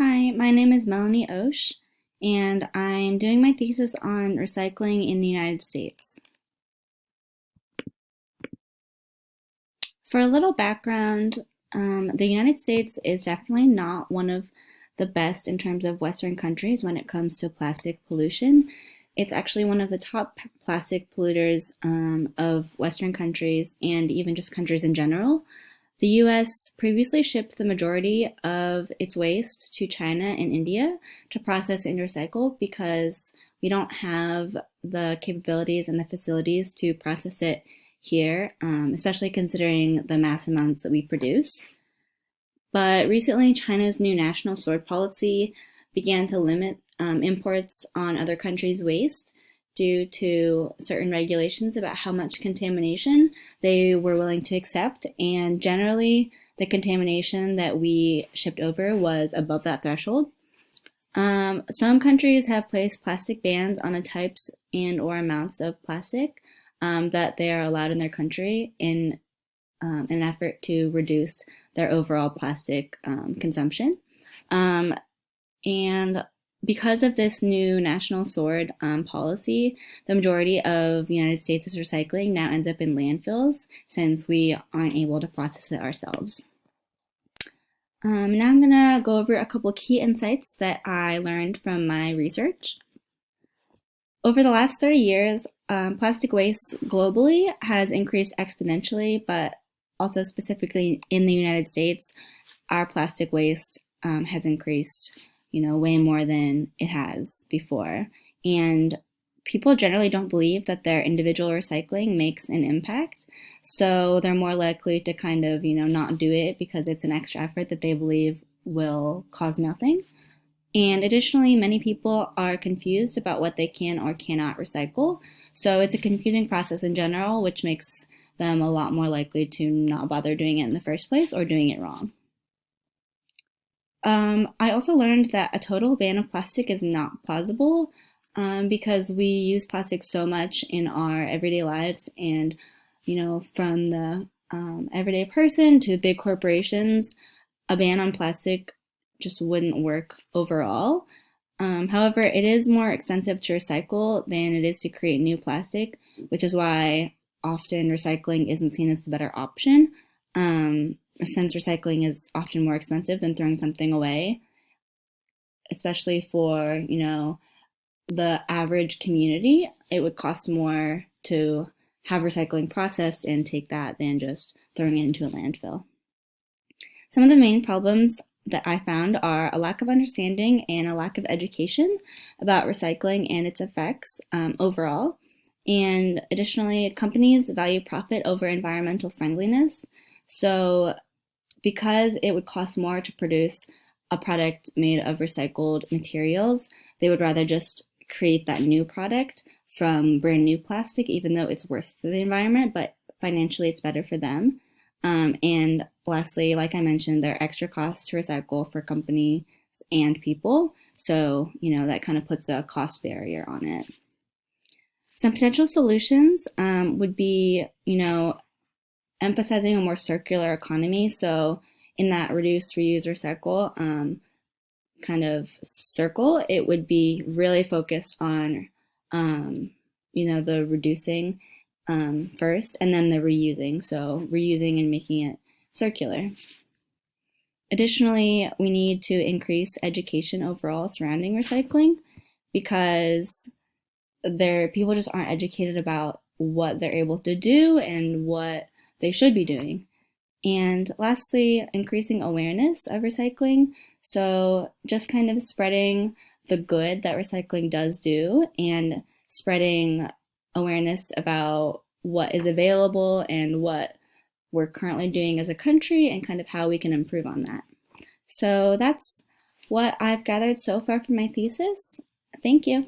Hi, my name is Melanie Osh, and I'm doing my thesis on recycling in the United States. For a little background, the United States is definitely not one of the best in terms of Western countries when it comes to plastic pollution. It's actually one of the top plastic polluters of Western countries and even just countries in general. The US previously shipped the majority of its waste to China and India to process and recycle because we don't have the capabilities and the facilities to process it here, especially considering the mass amounts that we produce. But recently, China's new national sword policy began to limit imports on other countries' waste due to certain regulations about how much contamination they were willing to accept. And generally, the contamination that we shipped over was above that threshold. Some countries have placed plastic bans on the types and or amounts of plastic that they are allowed in their country in an effort to reduce their overall plastic consumption. And because of this new national sword policy, the majority of the United States' recycling now ends up in landfills since we aren't able to process it ourselves. Now I'm going to go over a couple key insights that I learned from my research. Over the last 30 years, plastic waste globally has increased exponentially, but also specifically in the United States, our plastic waste has increased, way more than it has before. And people generally don't believe that their individual recycling makes an impact. So they're more likely to kind of, not do it because it's an extra effort that they believe will cause nothing. And additionally, many people are confused about what they can or cannot recycle. So it's a confusing process in general, which makes them a lot more likely to not bother doing it in the first place or doing it wrong. I also learned that a total ban of plastic is not plausible because we use plastic so much in our everyday lives, and from the everyday person to big corporations, a ban on plastic just wouldn't work overall. However, it is more expensive to recycle than it is to create new plastic, which is why often recycling isn't seen as the better option, since recycling is often more expensive than throwing something away, especially for, the average community. It would cost more to have recycling processed and take that than just throwing it into a landfill. Some of the main problems that I found are a lack of understanding and a lack of education about recycling and its effects overall. And additionally, companies value profit over environmental friendliness. So because it would cost more to produce a product made of recycled materials, they would rather just create that new product from brand new plastic, even though it's worse for the environment, but financially it's better for them. And lastly, like I mentioned, there are extra costs to recycle for companies and people. So, that kind of puts a cost barrier on it. Some potential solutions would be, emphasizing a more circular economy. So in that reduce, reuse, recycle kind of circle, it would be really focused on, the reducing first, and then the reusing. So reusing and making it circular. Additionally, we need to increase education overall surrounding recycling because people just aren't educated about what they're able to do and what they should be doing. And lastly, increasing awareness of recycling. So just kind of spreading the good that recycling does do and spreading awareness about what is available and what we're currently doing as a country and kind of how we can improve on that. So that's what I've gathered so far from my thesis. Thank you.